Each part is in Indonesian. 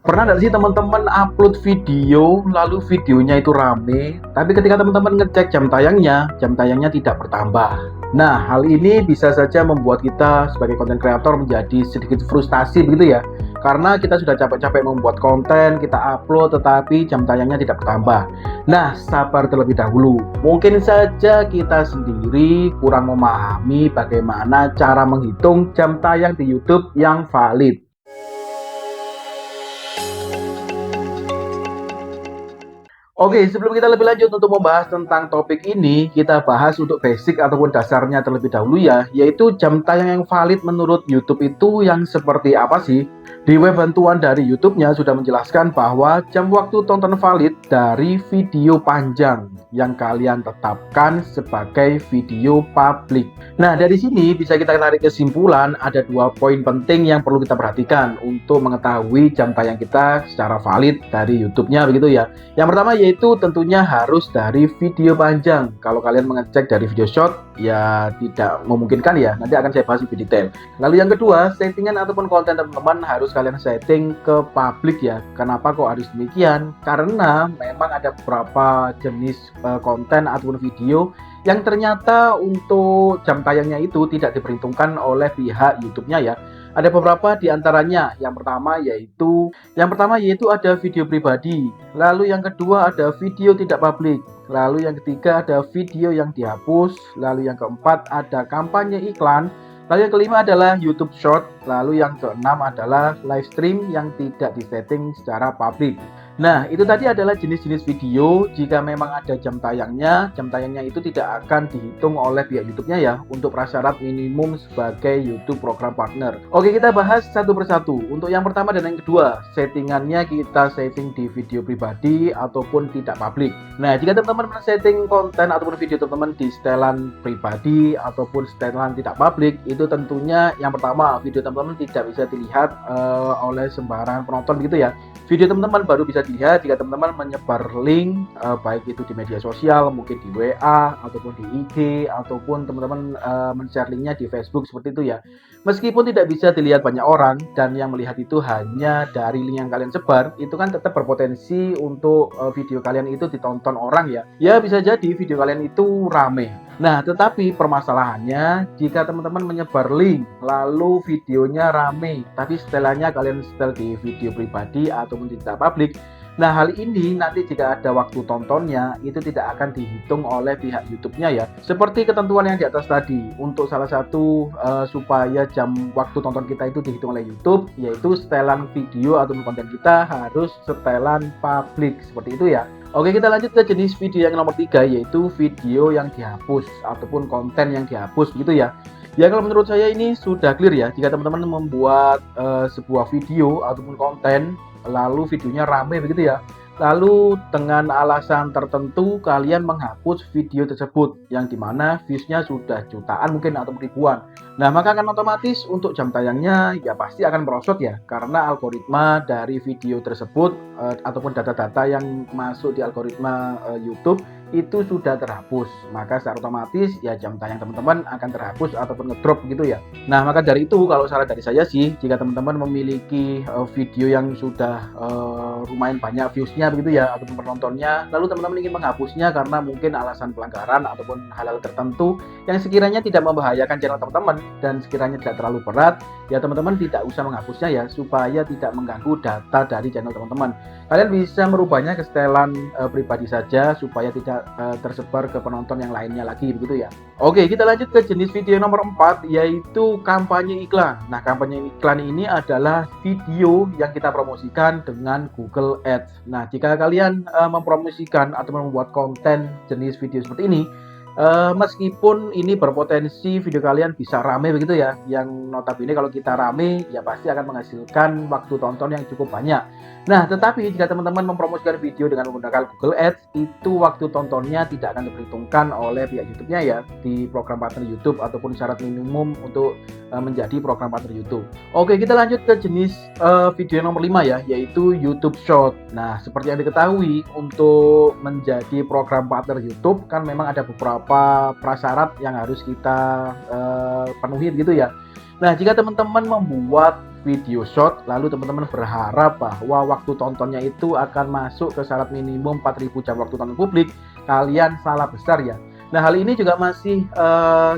Pernah nggak sih teman-teman upload video, lalu videonya itu rame, tapi ketika teman-teman ngecek jam tayangnya tidak bertambah. Nah, hal ini bisa saja membuat kita sebagai konten kreator menjadi sedikit frustasi begitu ya. Karena kita sudah capek-capek membuat konten, kita upload, tetapi jam tayangnya tidak bertambah. Nah, sabar terlebih dahulu. Mungkin saja kita sendiri kurang memahami bagaimana cara menghitung jam tayang di YouTube yang valid. Oke, sebelum kita lebih lanjut untuk membahas tentang topik ini, kita bahas untuk basic ataupun dasarnya terlebih dahulu ya, yaitu jam tayang yang valid menurut YouTube itu yang seperti apa sih? Di web bantuan dari YouTube-nya sudah menjelaskan bahwa jam waktu tonton valid dari video panjang yang kalian tetapkan sebagai video publik. Nah, dari sini bisa kita tarik kesimpulan ada 2 poin penting yang perlu kita perhatikan untuk mengetahui jam tayang kita secara valid dari YouTube-nya begitu ya. Yang pertama yaitu tentunya harus dari video panjang. Kalau kalian mengecek dari video short ya tidak memungkinkan ya. Nanti akan saya bahas lebih detail. Lalu yang kedua, settingan ataupun konten teman-teman harus kalian setting ke publik ya. Kenapa kok harus demikian? Karena memang ada beberapa jenis konten ataupun video yang ternyata untuk jam tayangnya itu tidak diperhitungkan oleh pihak YouTube-nya ya. Ada beberapa di antaranya. Yang pertama yaitu ada video pribadi. Lalu yang kedua ada video tidak publik. Lalu yang ketiga ada video yang dihapus. Lalu yang keempat ada kampanye iklan. Lalu yang kelima adalah YouTube Short. Lalu yang keenam adalah live stream yang tidak disetting secara publik. Nah, itu tadi adalah jenis-jenis video. Jika memang ada jam tayangnya itu tidak akan dihitung oleh pihak YouTube-nya ya untuk prasyarat minimum sebagai YouTube program partner. Oke, kita bahas satu persatu. Untuk yang pertama dan yang kedua, settingannya kita setting di video pribadi ataupun tidak publik. Nah, jika teman-teman men-setting konten ataupun video teman-teman di setelan pribadi ataupun setelan tidak publik, itu tentunya yang pertama video teman-teman tidak bisa dilihat oleh sembarangan penonton gitu ya. Video teman-teman baru bisa dilihat jika teman-teman menyebar link baik itu di media sosial, mungkin di WA ataupun di IG ataupun teman-teman men-share linknya di Facebook seperti itu ya. Meskipun tidak bisa dilihat banyak orang dan yang melihat itu hanya dari link yang kalian sebar, itu kan tetap berpotensi untuk video kalian itu ditonton orang ya. Ya bisa jadi video kalian itu rame. Nah, tetapi permasalahannya jika teman-teman menyebar link lalu videonya rame, tapi setelahnya kalian setel di video pribadi ataupun tidak publik. Nah, hal ini nanti jika ada waktu tontonnya itu tidak akan dihitung oleh pihak YouTube-nya ya. Seperti ketentuan yang di atas tadi, untuk salah satu supaya jam waktu tonton kita itu dihitung oleh YouTube, yaitu setelan video atau konten kita harus setelan publik seperti itu ya. Oke, kita lanjut ke jenis video yang nomor 3 yaitu video yang dihapus ataupun konten yang dihapus begitu ya. Ya kalau menurut saya ini sudah clear ya jika teman-teman membuat sebuah video ataupun konten lalu videonya rame begitu ya. Lalu dengan alasan tertentu kalian menghapus video tersebut yang dimana viewsnya sudah jutaan mungkin atau ribuan. Nah maka akan otomatis untuk jam tayangnya ya pasti akan merosot ya karena algoritma dari video tersebut ataupun data-data yang masuk di algoritma YouTube itu sudah terhapus, maka secara otomatis ya jam tayang teman-teman akan terhapus ataupun ngedrop gitu ya. Nah maka dari itu kalau saran dari saya sih jika teman-teman memiliki video yang sudah lumayan banyak viewsnya begitu ya ataupun penontonnya, lalu teman-teman ingin menghapusnya karena mungkin alasan pelanggaran ataupun hal-hal tertentu yang sekiranya tidak membahayakan channel teman-teman dan sekiranya tidak terlalu berat, ya teman-teman tidak usah menghapusnya ya supaya tidak mengganggu data dari channel teman-teman. Kalian bisa merubahnya ke setelan pribadi saja supaya tidak tersebar ke penonton yang lainnya lagi begitu ya. Oke, kita lanjut ke jenis video nomor 4 yaitu kampanye iklan. Nah, kampanye iklan ini adalah video yang kita promosikan dengan Google Ads. Nah, jika kalian mempromosikan atau membuat konten jenis video seperti ini, meskipun ini berpotensi video kalian bisa rame begitu ya, yang notabene kalau kita rame ya pasti akan menghasilkan waktu tonton yang cukup banyak. Nah, tetapi jika teman-teman mempromosikan video dengan menggunakan Google Ads, itu waktu tontonnya tidak akan diperhitungkan oleh pihak YouTube-nya ya di program partner YouTube ataupun syarat minimum untuk menjadi program partner YouTube. Oke, kita lanjut ke jenis video nomor 5 ya, yaitu YouTube Short. Nah, seperti yang diketahui untuk menjadi program partner YouTube kan memang ada beberapa prasyarat yang harus kita penuhi gitu ya. Nah, jika teman-teman membuat video short, lalu teman-teman berharap bahwa waktu tontonnya itu akan masuk ke syarat minimum 4.000 jam waktu tonton publik, kalian salah besar ya. Nah, hal ini juga masih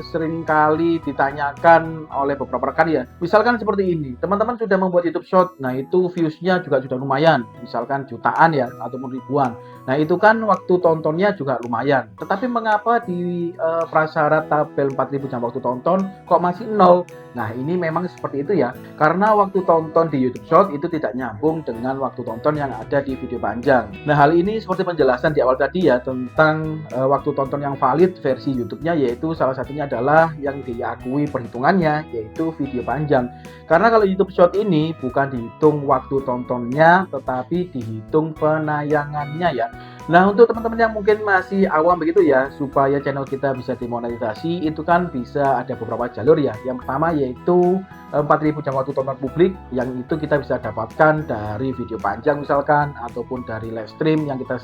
sering kali ditanyakan oleh beberapa rekan ya. Misalkan seperti ini, teman-teman sudah membuat YouTube Short, nah itu views-nya juga sudah lumayan, misalkan jutaan ya, ataupun ribuan. Nah, itu kan waktu tontonnya juga lumayan. Tetapi mengapa di prasyarat tabel 4.000 jam waktu tonton kok masih nol? Nah, ini memang seperti itu ya. Karena waktu tonton di YouTube Short itu tidak nyambung dengan waktu tonton yang ada di video panjang. Nah, hal ini seperti penjelasan di awal tadi ya tentang waktu tonton yang valid versi YouTube-nya, yaitu salah satunya adalah yang diakui perhitungannya yaitu video panjang. Karena kalau YouTube Short ini bukan dihitung waktu tontonnya tetapi dihitung penayangannya ya. Nah, untuk teman-teman yang mungkin masih awam begitu ya, supaya channel kita bisa dimonetisasi, itu kan bisa ada beberapa jalur ya. Yang pertama yaitu 4.000 jam waktu tonton publik, yang itu kita bisa dapatkan dari video panjang misalkan, ataupun dari live stream yang kita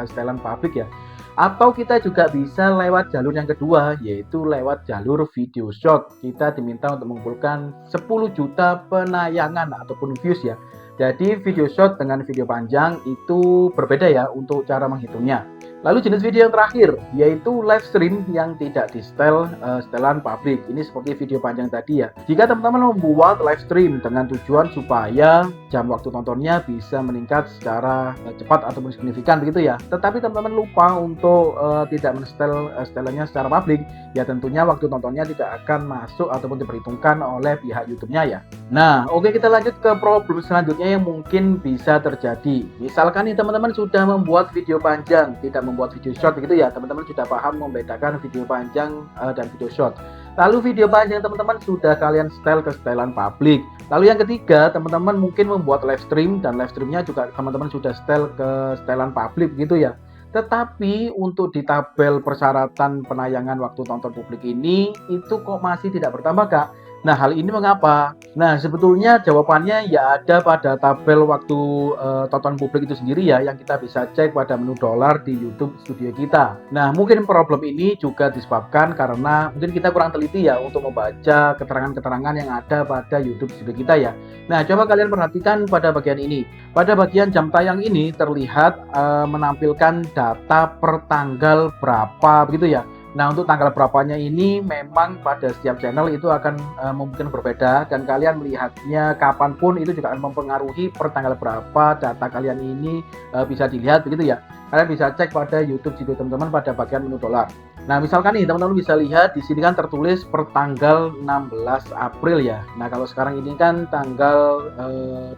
setelan publik ya. Atau kita juga bisa lewat jalur yang kedua, yaitu lewat jalur video short. Kita diminta untuk mengumpulkan 10 juta penayangan ataupun views ya. Jadi video short dengan video panjang itu berbeda ya untuk cara menghitungnya. Lalu jenis video yang terakhir yaitu live stream yang tidak di setelan publik. Ini seperti video panjang tadi ya. Jika teman-teman membuat live stream dengan tujuan supaya jam waktu tontonnya bisa meningkat secara cepat ataupun signifikan begitu ya. Tetapi teman-teman lupa untuk tidak setelannya secara publik, ya tentunya waktu tontonnya tidak akan masuk ataupun diperhitungkan oleh pihak YouTube-nya ya. Nah, oke, kita lanjut ke problem selanjutnya yang mungkin bisa terjadi. Misalkan nih teman-teman sudah membuat video panjang, tidak membuat video short begitu ya. Teman-teman sudah paham membedakan video panjang dan video short. Lalu video panjang teman-teman sudah kalian setel ke setelan publik. Lalu yang ketiga, teman-teman mungkin membuat live stream dan live streamnya juga teman-teman sudah setel ke setelan publik gitu ya. Tetapi untuk di tabel persyaratan penayangan waktu tonton publik ini itu kok masih tidak bertambah, Kak? Nah, hal ini mengapa? Nah, sebetulnya jawabannya ya ada pada tabel waktu tonton publik itu sendiri ya, yang kita bisa cek pada menu dolar di YouTube Studio kita. Nah, mungkin problem ini juga disebabkan karena mungkin kita kurang teliti ya untuk membaca keterangan-keterangan yang ada pada YouTube Studio kita ya. Nah, coba kalian perhatikan pada bagian ini. Pada bagian jam tayang ini terlihat menampilkan data per tanggal berapa begitu ya. Nah, untuk tanggal berapanya ini memang pada setiap channel itu akan mungkin berbeda, dan kalian melihatnya kapanpun itu juga akan mempengaruhi per tanggal berapa data kalian ini bisa dilihat begitu ya. Kalian bisa cek pada YouTube video teman-teman pada bagian menu dolar. Nah, misalkan nih teman-teman bisa lihat di sini kan tertulis per tanggal 16 April ya. Nah, kalau sekarang ini kan tanggal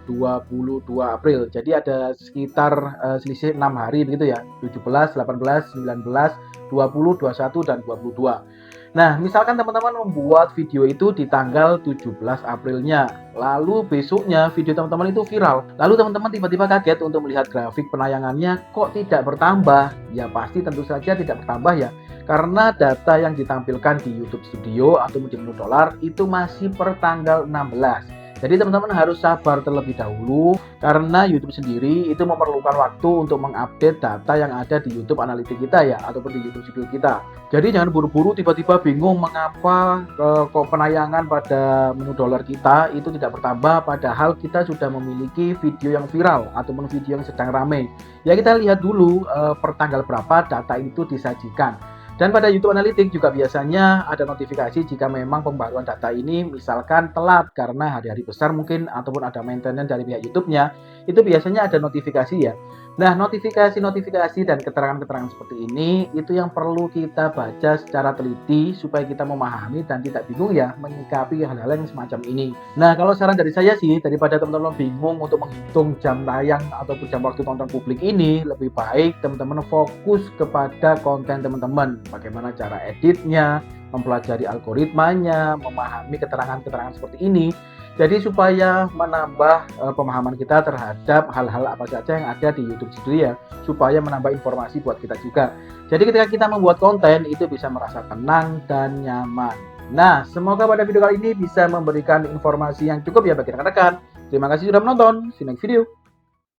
22 April. Jadi ada sekitar selisih 6 hari begitu ya. 17, 18, 19, 20, 21, dan 22. Nah, misalkan teman-teman membuat video itu di tanggal 17 Aprilnya, lalu besoknya video teman-teman itu viral. Lalu teman-teman tiba-tiba kaget untuk melihat grafik penayangannya kok tidak bertambah. Ya pasti tentu saja tidak bertambah ya. Karena data yang ditampilkan di YouTube Studio atau di menu dolar itu masih per tanggal 16. Jadi teman-teman harus sabar terlebih dahulu karena YouTube sendiri itu memerlukan waktu untuk mengupdate data yang ada di YouTube Analytics kita ya, ataupun di YouTube Studio kita. Jadi jangan buru-buru tiba-tiba bingung mengapa kok penayangan pada menu dolar kita itu tidak bertambah padahal kita sudah memiliki video yang viral ataupun video yang sedang ramai. Ya kita lihat dulu per tanggal berapa data itu disajikan. Dan pada YouTube Analytics juga biasanya ada notifikasi jika memang pembaruan data ini misalkan telat karena hari-hari besar mungkin ataupun ada maintenance dari pihak YouTube-nya, itu biasanya ada notifikasi ya. Nah, notifikasi-notifikasi dan keterangan-keterangan seperti ini itu yang perlu kita baca secara teliti supaya kita memahami dan tidak bingung ya menyikapi hal-hal yang semacam ini. Nah, kalau saran dari saya sih, daripada teman-teman bingung untuk menghitung jam tayang ataupun jam waktu tonton publik ini, lebih baik teman-teman fokus kepada konten teman-teman. Bagaimana cara editnya, mempelajari algoritmanya, memahami keterangan-keterangan seperti ini. Jadi supaya menambah pemahaman kita terhadap hal-hal apa saja yang ada di YouTube Studio ya, supaya menambah informasi buat kita juga. Jadi ketika kita membuat konten itu bisa merasa tenang dan nyaman. Nah, semoga pada video kali ini bisa memberikan informasi yang cukup ya bagi rekan-rekan. Terima kasih sudah menonton. See you next video.